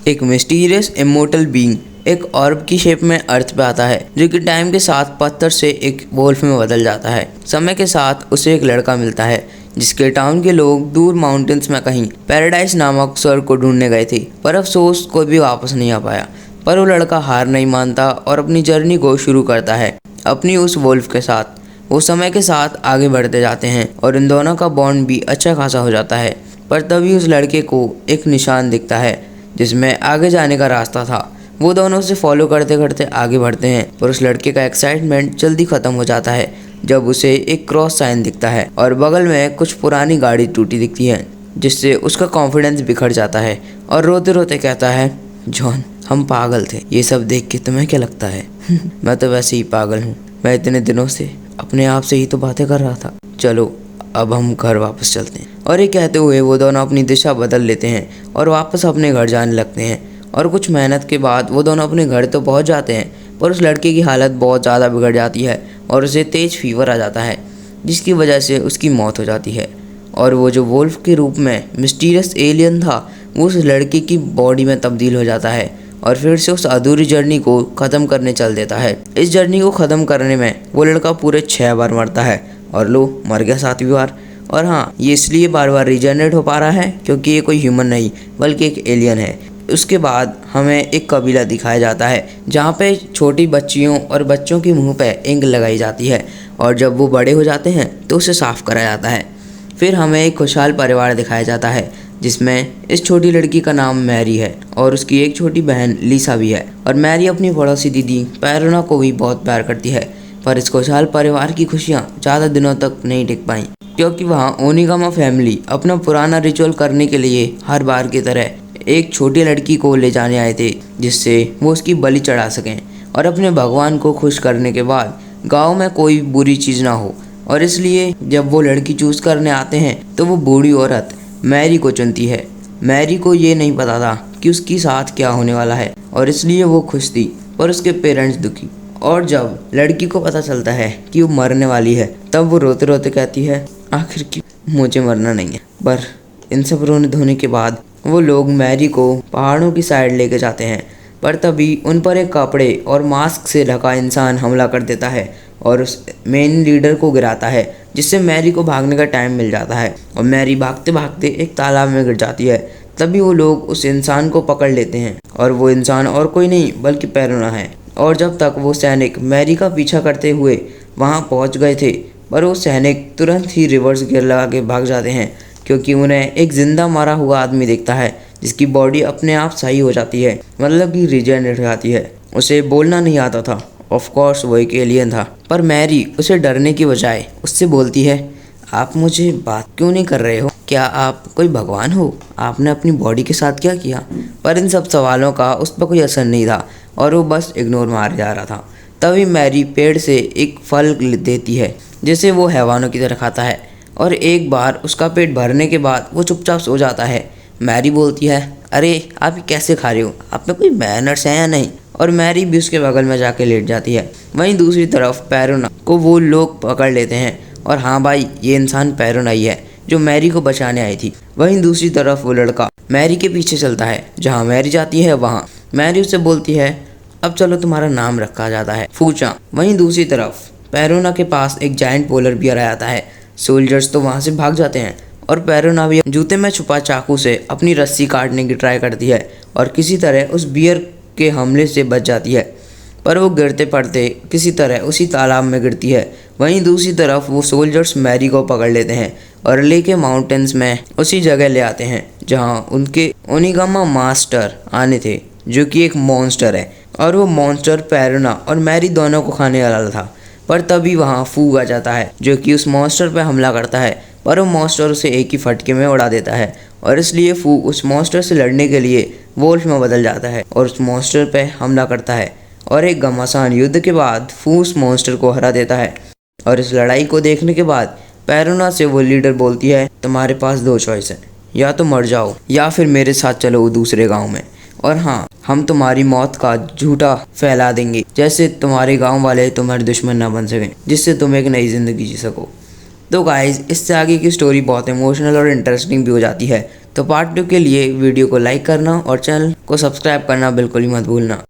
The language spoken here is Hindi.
एक मिस्टीरियस इमोर्टल बीइंग एक ऑर्ब की शेप में अर्थ पे आता है, जो कि टाइम के साथ पत्थर से एक वोल्फ में बदल जाता है। समय के साथ उसे एक लड़का मिलता है जिसके टाउन के लोग दूर माउंटेन्स में कहीं पैराडाइज नामक स्वर्ग को ढूंढने गए थे, पर अफसोस कोई भी वापस नहीं आ पाया। पर वो लड़का हार नहीं मानता और अपनी जर्नी को शुरू करता है अपनी उस वोल्फ के साथ। वो समय के साथ आगे बढ़ते जाते हैं और इन दोनों का बॉन्ड भी अच्छा खासा हो जाता है। पर तभी उस लड़के को एक निशान दिखता है जिसमें आगे जाने का रास्ता था। वो दोनों उसे फॉलो करते करते आगे बढ़ते हैं, पर उस लड़के का एक्साइटमेंट जल्दी ख़त्म हो जाता है जब उसे एक क्रॉस साइन दिखता है और बगल में कुछ पुरानी गाड़ी टूटी दिखती है, जिससे उसका कॉन्फिडेंस बिखर जाता है और रोते रोते कहता है, जॉन हम पागल थे, ये सब देख के तुम्हें क्या लगता है? मैं तो वैसे ही पागल हूँ, मैं इतने दिनों से अपने आप से ही तो बातें कर रहा था। चलो अब हम घर वापस चलते हैं। और ये कहते हुए वो दोनों अपनी दिशा बदल लेते हैं और वापस अपने घर जाने लगते हैं। और कुछ मेहनत के बाद वो दोनों अपने घर तो पहुंच जाते हैं, पर उस लड़के की हालत बहुत ज़्यादा बिगड़ जाती है और उसे तेज़ फीवर आ जाता है, जिसकी वजह से उसकी मौत हो जाती है। और वो जो वोल्फ के रूप में मिस्टीरियस एलियन था, वो उस लड़के की बॉडी में तब्दील हो जाता है और फिर से उस अधूरी जर्नी को ख़त्म करने चल देता है। इस जर्नी को ख़त्म करने में वो लड़का पूरे 6 बार मरता है और लो मर गया 7वीं बार। और हाँ, ये इसलिए बार बार रीजनरेट हो पा रहा है क्योंकि ये कोई ह्यूमन नहीं बल्कि एक एलियन है। उसके बाद हमें एक कबीला दिखाया जाता है जहाँ पे छोटी बच्चियों और बच्चों के मुंह पे इंक लगाई जाती है और जब वो बड़े हो जाते हैं तो उसे साफ़ करा जाता है। फिर हमें एक खुशहाल परिवार दिखाया जाता है जिसमें इस छोटी लड़की का नाम मैरी है और उसकी एक छोटी बहन लीसा भी है। और मैरी अपनी पड़ोसी दीदी पैरोना को भी बहुत प्यार करती है। पर इस खुशहाल परिवार की खुशियाँ ज़्यादा दिनों तक नहीं टिक पाईं क्योंकि वहाँ ओनिगामा फैमिली अपना पुराना रिचुअल करने के लिए हर बार की तरह एक छोटी लड़की को ले जाने आए थे, जिससे वो उसकी बलि चढ़ा सकें और अपने भगवान को खुश करने के बाद गांव में कोई बुरी चीज़ ना हो। और इसलिए जब वो लड़की चूज़ करने आते हैं तो वो बूढ़ी औरत मैरी को चुनती है। मैरी को ये नहीं पता था कि उसके साथ क्या होने वाला है और इसलिए वो खुश थी पर उसके पेरेंट्स दुखी। और जब लड़की को पता चलता है कि वो मरने वाली है तब वो रोते रोते कहती है, आखिर क्यों मुझे मरना नहीं है। पर इन सब रोने धोने के बाद वो लोग मैरी को पहाड़ों की साइड लेके जाते हैं, पर तभी उन पर एक कपड़े और मास्क से ढका इंसान हमला कर देता है और उस मेन लीडर को गिराता है, जिससे मैरी को भागने का टाइम मिल जाता है और मैरी भागते भागते एक तालाब में गिर जाती है। तभी वो लोग उस इंसान को पकड़ लेते हैं और वो इंसान और कोई नहीं बल्कि पैरोना है। और जब तक वो सैनिक मैरी का पीछा करते हुए वहाँ पहुँच गए थे, पर वो सैनिक तुरंत ही रिवर्स गियर लगा के भाग जाते हैं क्योंकि उन्हें एक जिंदा मारा हुआ आदमी दिखता है जिसकी बॉडी अपने आप सही हो जाती है, मतलब कि रीजनरेट हो जाती है। उसे बोलना नहीं आता था, ऑफ कोर्स वो एक एलियन था। पर मैरी उसे डरने की बजाय उससे बोलती है, आप मुझे बात क्यों नहीं कर रहे हो? क्या आप कोई भगवान हो? आपने अपनी बॉडी के साथ क्या किया? पर इन सब सवालों का उस पर कोई असर नहीं था और वो बस इग्नोर मार जा रहा था। तभी मैरी पेड़ से एक फल देती है जिसे वो हैवानों की तरह खाता है और एक बार उसका पेट भरने के बाद वो चुपचाप सो जाता है। मैरी बोलती है, अरे आप ये कैसे खा रहे हो? आप में कोई मैनर्स है या नहीं? और मैरी भी उसके बगल में जाके लेट जाती है। वहीं दूसरी तरफ पैरोना को वो लोग पकड़ लेते हैं और हाँ भाई, ये इंसान पैरोना ही है जो मैरी को बचाने आई थी। वहीं दूसरी तरफ वो लड़का मैरी के पीछे चलता है, जहाँ मैरी जाती है वहाँ मैरी उससे बोलती है, अब चलो तुम्हारा नाम रखा जाता है फूचा। वहीं दूसरी तरफ पैरोना के पास एक जायंट पोलर बियर आ जाता है। सोल्जर्स तो वहाँ से भाग जाते हैं और पैरोना भी जूते में छुपा चाकू से अपनी रस्सी काटने की ट्राई करती है और किसी तरह उस बियर के हमले से बच जाती है, पर वो गिरते पड़ते किसी तरह उसी तालाब में गिरती है। वहीं दूसरी तरफ वो सोल्जर्स मैरी को पकड़ लेते हैं और लेके माउंटेन्स में उसी जगह ले आते हैं जहाँ उनके ओनिगामा मास्टर आने थे, जो कि एक मॉन्स्टर है। और वो मॉन्स्टर पैरोना और मैरी दोनों को खाने वाला था। पर तभी वहाँ फूग आ जाता है जो कि उस मॉन्स्टर पर हमला करता है, पर वो मॉन्स्टर उसे एक ही फटके में उड़ा देता है और इसलिए फूग उस मॉन्स्टर से लड़ने के लिए वोल्फ में बदल जाता है और उस मॉन्स्टर पे हमला करता है। और एक घमासान युद्ध के बाद फूग उस मॉन्स्टर को हरा देता है। और इस लड़ाई को देखने के बाद पैरोना से वो लीडर बोलती है, तुम्हारे पास 2 चॉइस है, या तो मर जाओ या फिर मेरे साथ चलो दूसरे गाँव में, और हाँ, हम तुम्हारी मौत का झूठा फैला देंगे जैसे तुम्हारे गांव वाले तुम्हारे दुश्मन ना बन सकें, जिससे तुम एक नई जिंदगी जी सको। तो गाइज इससे आगे की स्टोरी बहुत इमोशनल और इंटरेस्टिंग भी हो जाती है। तो पार्ट 2 के लिए वीडियो को लाइक करना और चैनल को सब्सक्राइब करना बिल्कुल ही मत भूलना।